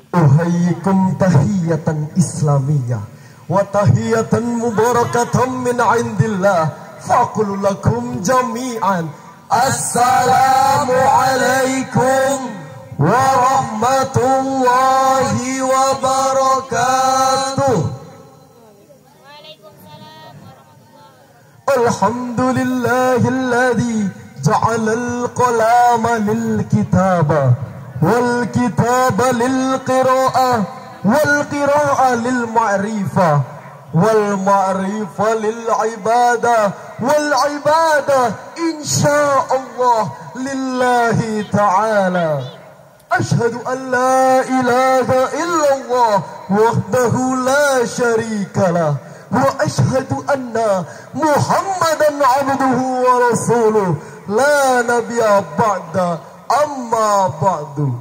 Uhayyikum tahiyatan islamiyah wa tahiyatan mubarakatan min indillah. Faqulu lakum jami'an assalamu alaikum warahmatullahi wabarakatuh. Alhamdulillahilladzi ja'alal qalama lil kitaba wal kitaba lil qira'ah wal qira'ah lil ma'rifah wal ma'rifah lil ibadah wal ibadah insyaallah lillahi ta'ala. Ashhadu an la ilaha illallah wahdahu la syarikalah wa ashhadu anna Muhammadan abduhu wa rasuluh la nabiyya ba'da amma ba'du.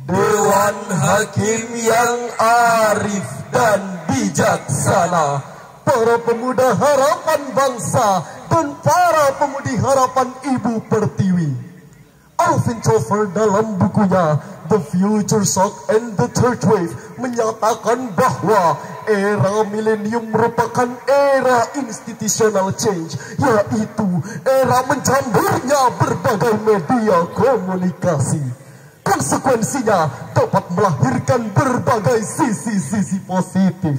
Dewan Hakim yang arif dan bijaksana, para pemuda harapan bangsa dan para pemudi harapan Ibu Pertiwi. Alvin Toffler dalam bukunya The Future Shock and the Third Wave menyatakan bahwa era milenium merupakan era institutional change, yaitu era menjamurnya berbagai media komunikasi. Konsekuensinya dapat melahirkan berbagai sisi-sisi positif.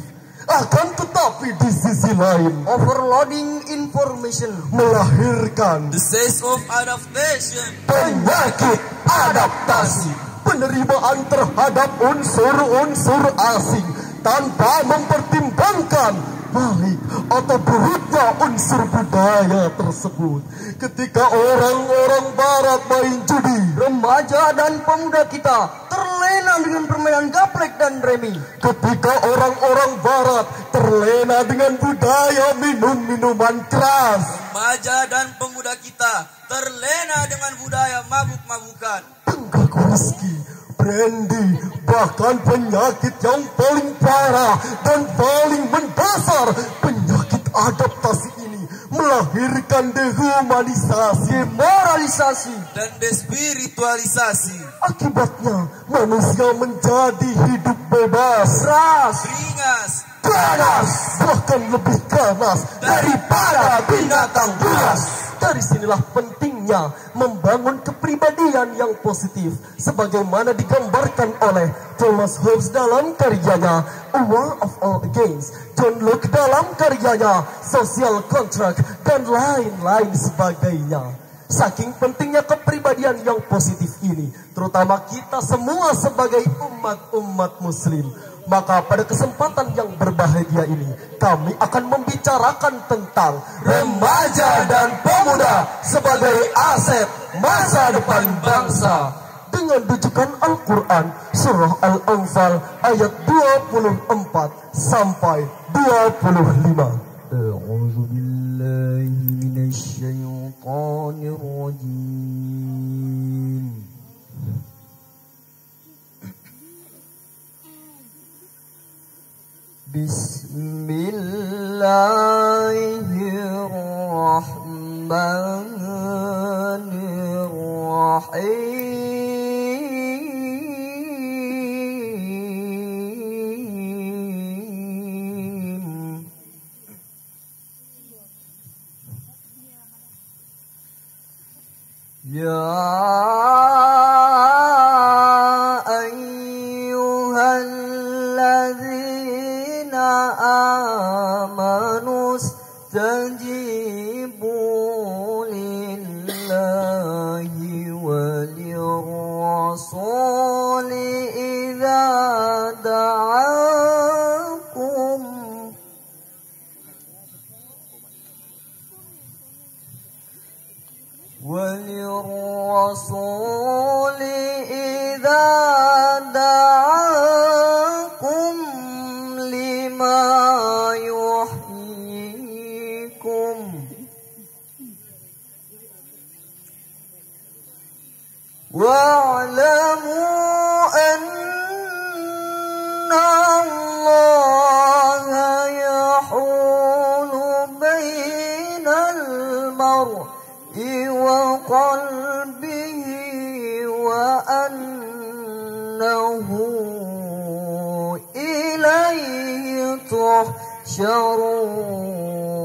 Akan tetapi di sisi lain, overloading information melahirkan disease of adaptation, penyakit adaptasi, penerimaan terhadap unsur-unsur asing tanpa mempertimbangkan baik atau buruknya unsur budaya tersebut. Ketika orang-orang barat main judi, remaja dan pemuda kita terlena dengan permainan gaplek dan remi. Ketika orang-orang barat terlena dengan budaya minum-minuman keras, remaja dan pemuda kita terlena dengan budaya mabuk-mabukan, tenggak whisky, brandy, bahkan penyakit yang paling parah dan paling mendasar, penyakit adaptasi ini melahirkan dehumanisasi, demoralisasi, dan despiritualisasi. Akibatnya manusia menjadi hidup bebas, keras, beringas, ganas, bahkan lebih ganas daripada binatang buas. Dari sinilah pentingnya membangun kepribadian yang positif, sebagaimana digambarkan oleh Thomas Hobbes dalam karyanya A War of All Against, John Locke dalam karyanya Social Contract, dan lain-lain sebagainya. Saking pentingnya kepribadian yang positif ini, terutama kita semua sebagai umat muslim, maka pada kesempatan yang berbahagia ini kami akan membicarakan tentang remaja dan pemuda sebagai aset masa depan bangsa dengan rujukan Al-Quran surah Al-Anfal ayat 24 sampai 25. A'udzu billahi minasy syaithanir rajim. Bismillahirrahmanirrahim. Ya amanu stajibu lillahi walirrasuli idza da'akum walirrasuli idza da'akum lima yuhyikum يحشرون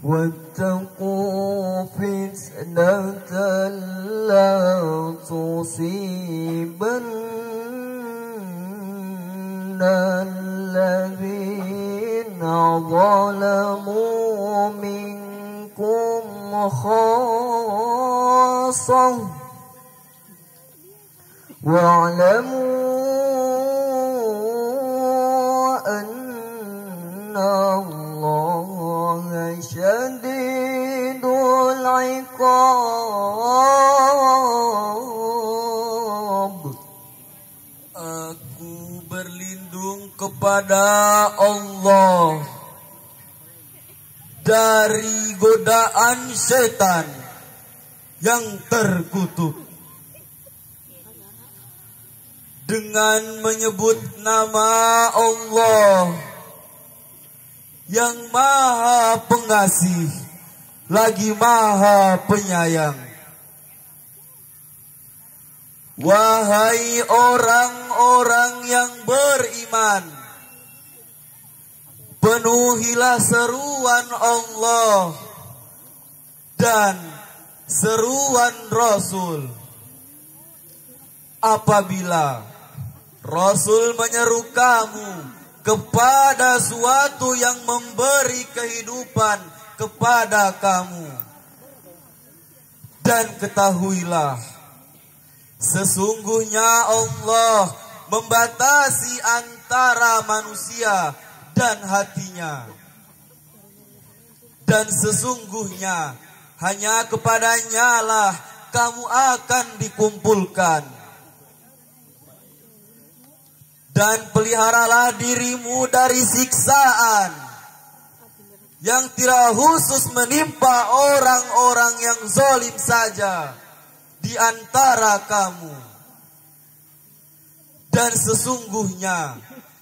واتقوا فتنة لا تصيبن الذين ظلموا منكم خاصة واعلموا أن الله شديد العقاب. Aku berlindung kepada Allah dari godaan setan yang terkutuk dengan menyebut nama Allah yang Maha Pengasih lagi Maha Penyayang. Wahai orang-orang yang beriman, penuhilah seruan Allah dan seruan Rasul. Apabila Rasul menyeru kamu kepada suatu yang memberi kehidupan kepada kamu, dan ketahuilah, sesungguhnya Allah membatasi antara manusia dan hatinya, dan sesungguhnya hanya kepadanya lah kamu akan dikumpulkan. Dan peliharalah dirimu dari siksaan yang tidak khusus menimpa orang-orang yang zalim saja di antara kamu. Dan sesungguhnya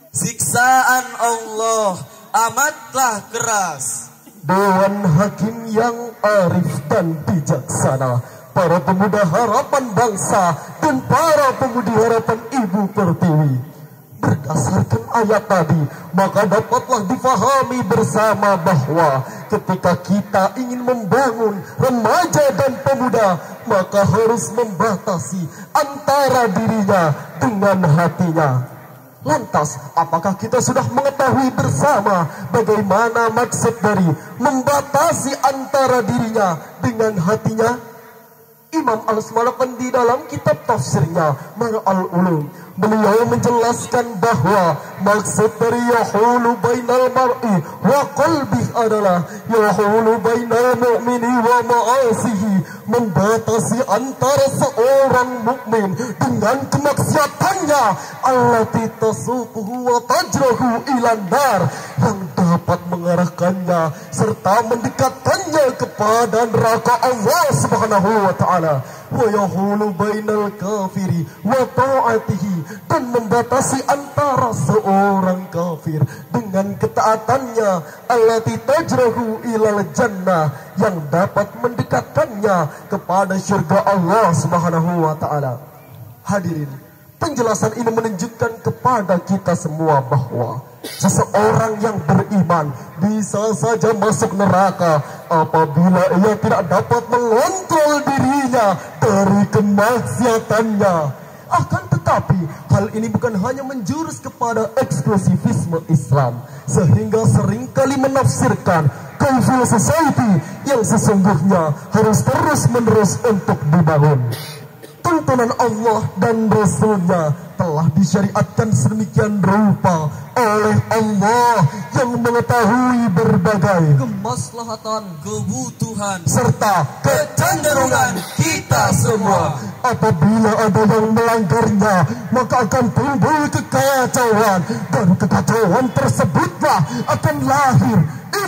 siksaan Allah amatlah keras. Dewan Hakim yang arif dan bijaksana, para pemuda harapan bangsa dan para pemudi harapan Ibu Pertiwi, berdasarkan ayat tadi, maka dapatlah difahami bersama bahwa ketika kita ingin membangun remaja dan pemuda, maka harus membatasi antara dirinya dengan hatinya. Lantas, apakah kita sudah mengetahui bersama bagaimana maksud dari membatasi antara dirinya dengan hatinya? Imam Al-Asmalakandi dalam kitab tafsirnya Mar'al Ulum, beliau menjelaskan bahwa maksud dari yahulu bainal mar'i wa qalbih adalah yahulu bainal mu'mini wa ma'asihi, membatasi antara seorang mukmin dengan kemaksiatannya, allati tasuquhu wa tajrahu ilan nar, yang dapat mengarahkannya serta mendekatkannya kepada neraka Allah Subhanahu wa taala. Wa yahulu bainal kafiri wa ta'atihi, dan membatasi antara seorang kafir dengan ketaatannya, allati tajrahu ilal jannah, yang dapat mendekatkannya kepada syurga Allah Subhanahu wa taala. Hadirin, penjelasan ini menunjukkan kepada kita semua bahwa seseorang yang beriman bisa saja masuk neraka apabila ia tidak dapat mengontrol dirinya dari kemaksiatannya. Akan tetapi, hal ini bukan hanya menjurus kepada eksklusivisme Islam, sehingga seringkali menafsirkan civil society yang sesungguhnya harus terus-menerus untuk dibangun. Tuntunan Allah dan Rasul-Nya telah disyariatkan sedemikian rupa oleh Allah yang mengetahui berbagai Kemaslahatan, kebutuhan, serta kecenderungan kita semua. Apabila ada yang melanggarnya, maka akan timbul kekacauan, dan kekacauan tersebutlah akan lahir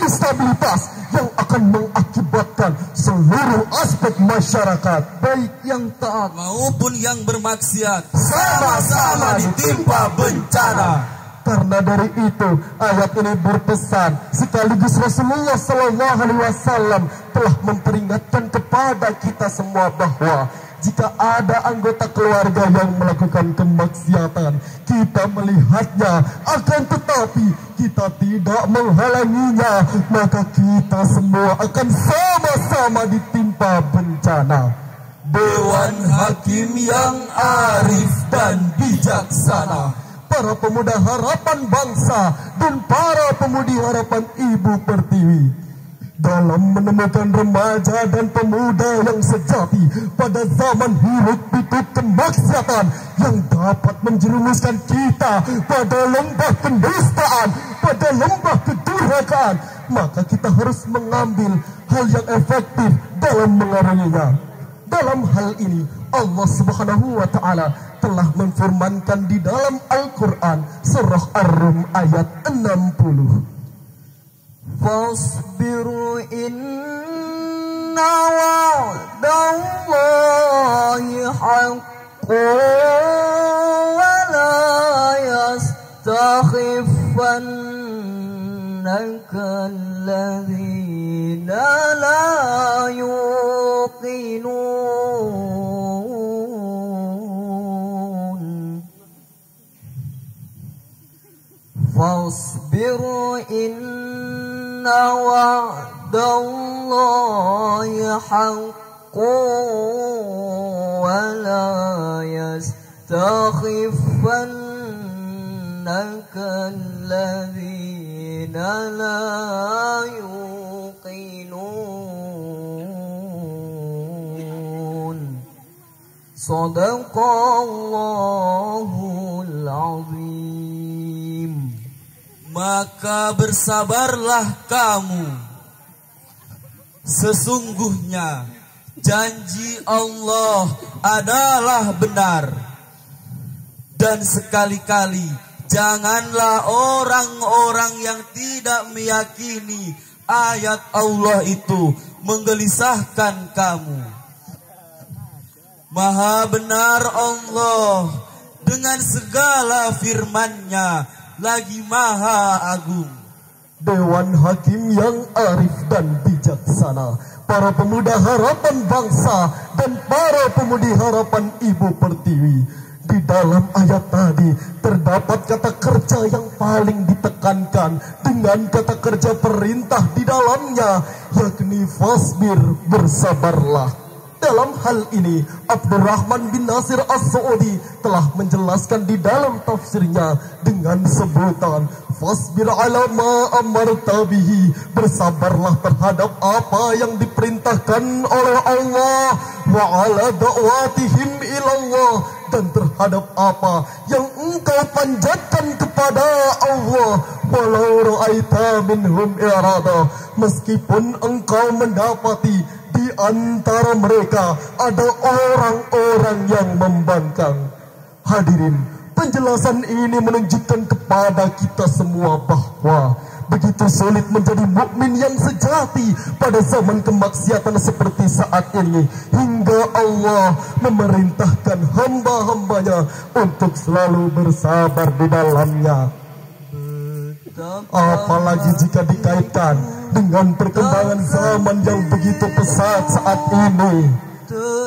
instabilitas yang akan mengakibatkan seluruh aspek masyarakat, baik yang taat maupun yang bermaksiat, sama-sama ditimpa bencana. Karena dari itu, ayat ini berpesan sekaligus Rasulullah SAW telah memperingatkan kepada kita semua bahwa jika ada anggota keluarga yang melakukan kemaksiatan, kita melihatnya, akan tetapi kita tidak menghalanginya, maka kita semua akan sama-sama ditimpa bencana. Dewan Hakim yang arif dan bijaksana, para pemuda harapan bangsa dan para pemudi harapan Ibu Pertiwi, dalam menemukan remaja dan pemuda yang sejati pada zaman hiruk pikuk kemaksiatan yang dapat menjerumuskan kita pada lembah pendustaan, pada lembah kedurhakaan, maka kita harus mengambil hal yang efektif dalam mengarunginya. Dalam hal ini Allah Subhanahu wa Ta'ala telah menfirmankan di dalam Al-Quran surah Ar-Rum ayat 60. Fasbiru inna wa'dallahi haqqun wa la yastakhifannaka alladhina la yuqinun. Fasbiru inna wa'dallahi haqqun wa la yastakhifannaka alladhina la yuqinun. Sadaqallahul azim. Maka bersabarlah kamu, sesungguhnya janji Allah adalah benar. Dan sekali-kali janganlah orang-orang yang tidak meyakini ayat Allah itu menggelisahkan kamu. Maha benar Allah dengan segala firman-Nya, lagi maha agung. Dewan Hakim yang arif dan bijaksana, para pemuda harapan bangsa dan para pemudi harapan Ibu Pertiwi, di dalam ayat tadi terdapat kata kerja yang paling ditekankan dengan kata kerja perintah di dalamnya, yakni fasbir, bersabarlah. Dalam hal ini, Abdurrahman bin Nasir As-Sa'udi telah menjelaskan di dalam tafsirnya dengan sebutan fasbir ala ma amarta bihi, bersabarlah terhadap apa yang diperintahkan oleh Allah, wa ala da'watihim ilallah, dan terhadap apa yang engkau panjatkan kepada Allah, walau ra'aita minhum irada, meskipun engkau mendapati di antara mereka ada orang-orang yang membangkang. Hadirin, penjelasan ini menunjukkan kepada kita semua bahwa begitu sulit menjadi mukmin yang sejati pada zaman kemaksiatan seperti saat ini, hingga Allah memerintahkan hamba-hambanya untuk selalu bersabar di dalamnya. Apalagi jika dikaitkan dengan perkembangan zaman yang begitu pesat saat ini.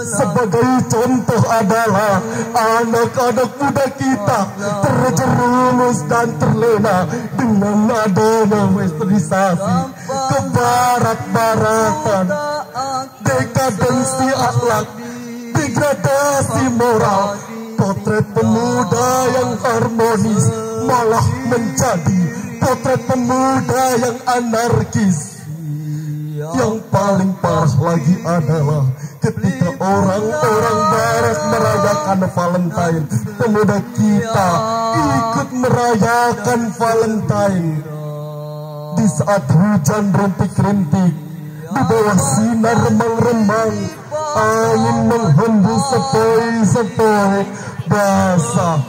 Sebagai contoh adalah anak-anak muda kita terjerumus dan terlena dengan adanya westernisasi, kebarat-baratan, dekadensi akhlak, degradasi moral. Potret pemuda yang harmonis malah menjadi potret pemuda yang anarkis. Yang paling parah lagi adalah ketika orang-orang barat merayakan Valentine, pemuda kita ikut merayakan Valentine. Di saat hujan rintik-rintik, di bawah sinar remang-remang, angin menghembus sepoi-sepoi, basah,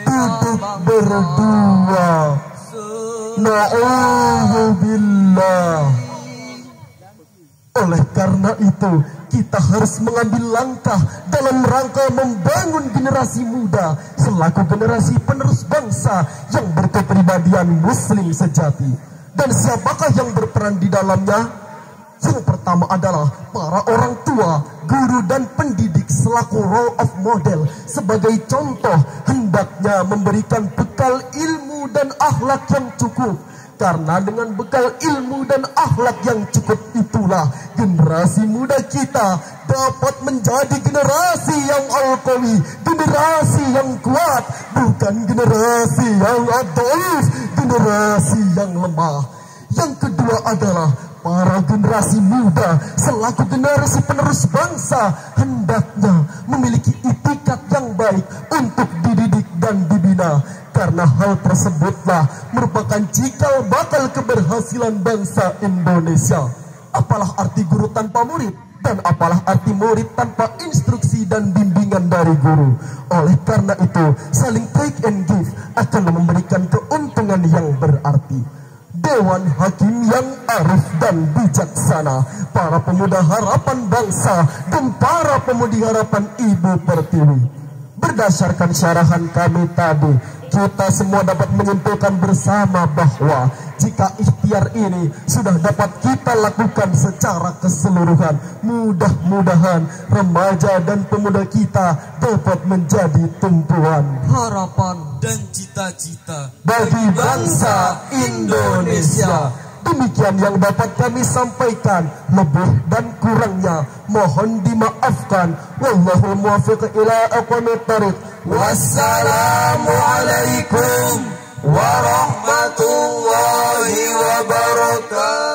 duduk berdua. Na'udzubillah. Oleh karena itu, kita harus mengambil langkah dalam rangka membangun generasi muda selaku generasi penerus bangsa yang berkepribadian muslim sejati. Dan siapakah yang berperan di dalamnya? Yang pertama adalah para orang tua guru dan pendidik selaku role of model sebagai contoh hendaknya memberikan bekal ilmu dan akhlak yang cukup. Karena dengan bekal ilmu dan akhlak yang cukup itulah generasi muda kita dapat menjadi generasi yang al-qawi, generasi yang kuat, bukan generasi yang dhaif, generasi yang lemah. Yang kedua adalah para generasi muda selaku generasi penerus bangsa hendaknya memiliki itikat yang baik untuk dididik dan dibina. Karena hal tersebutlah merupakan cikal bakal keberhasilan bangsa Indonesia. Apalah arti guru tanpa murid, dan apalah arti murid tanpa instruksi dan bimbingan dari guru. Oleh karena itu, saling take and give akan memberikan keuntungan yang berarti. Dewan Hakim yang arif dan bijaksana, para pemuda harapan bangsa dan para pemudi harapan Ibu Pertiwi. Berdasarkan syarahan kami tadi, kita semua dapat menyimpulkan bersama bahwa jika ikhtiar ini sudah dapat kita lakukan secara keseluruhan, mudah-mudahan remaja dan pemuda kita dapat menjadi tumpuan harapan dan cita-cita bagi bangsa Indonesia. Demikian yang dapat kami sampaikan, lebih dan kurangnya mohon dimaafkan. Wallahul muwaffiq ila aqwamit thariq. Wassalamualaikum warahmatullahi wabarakatuh.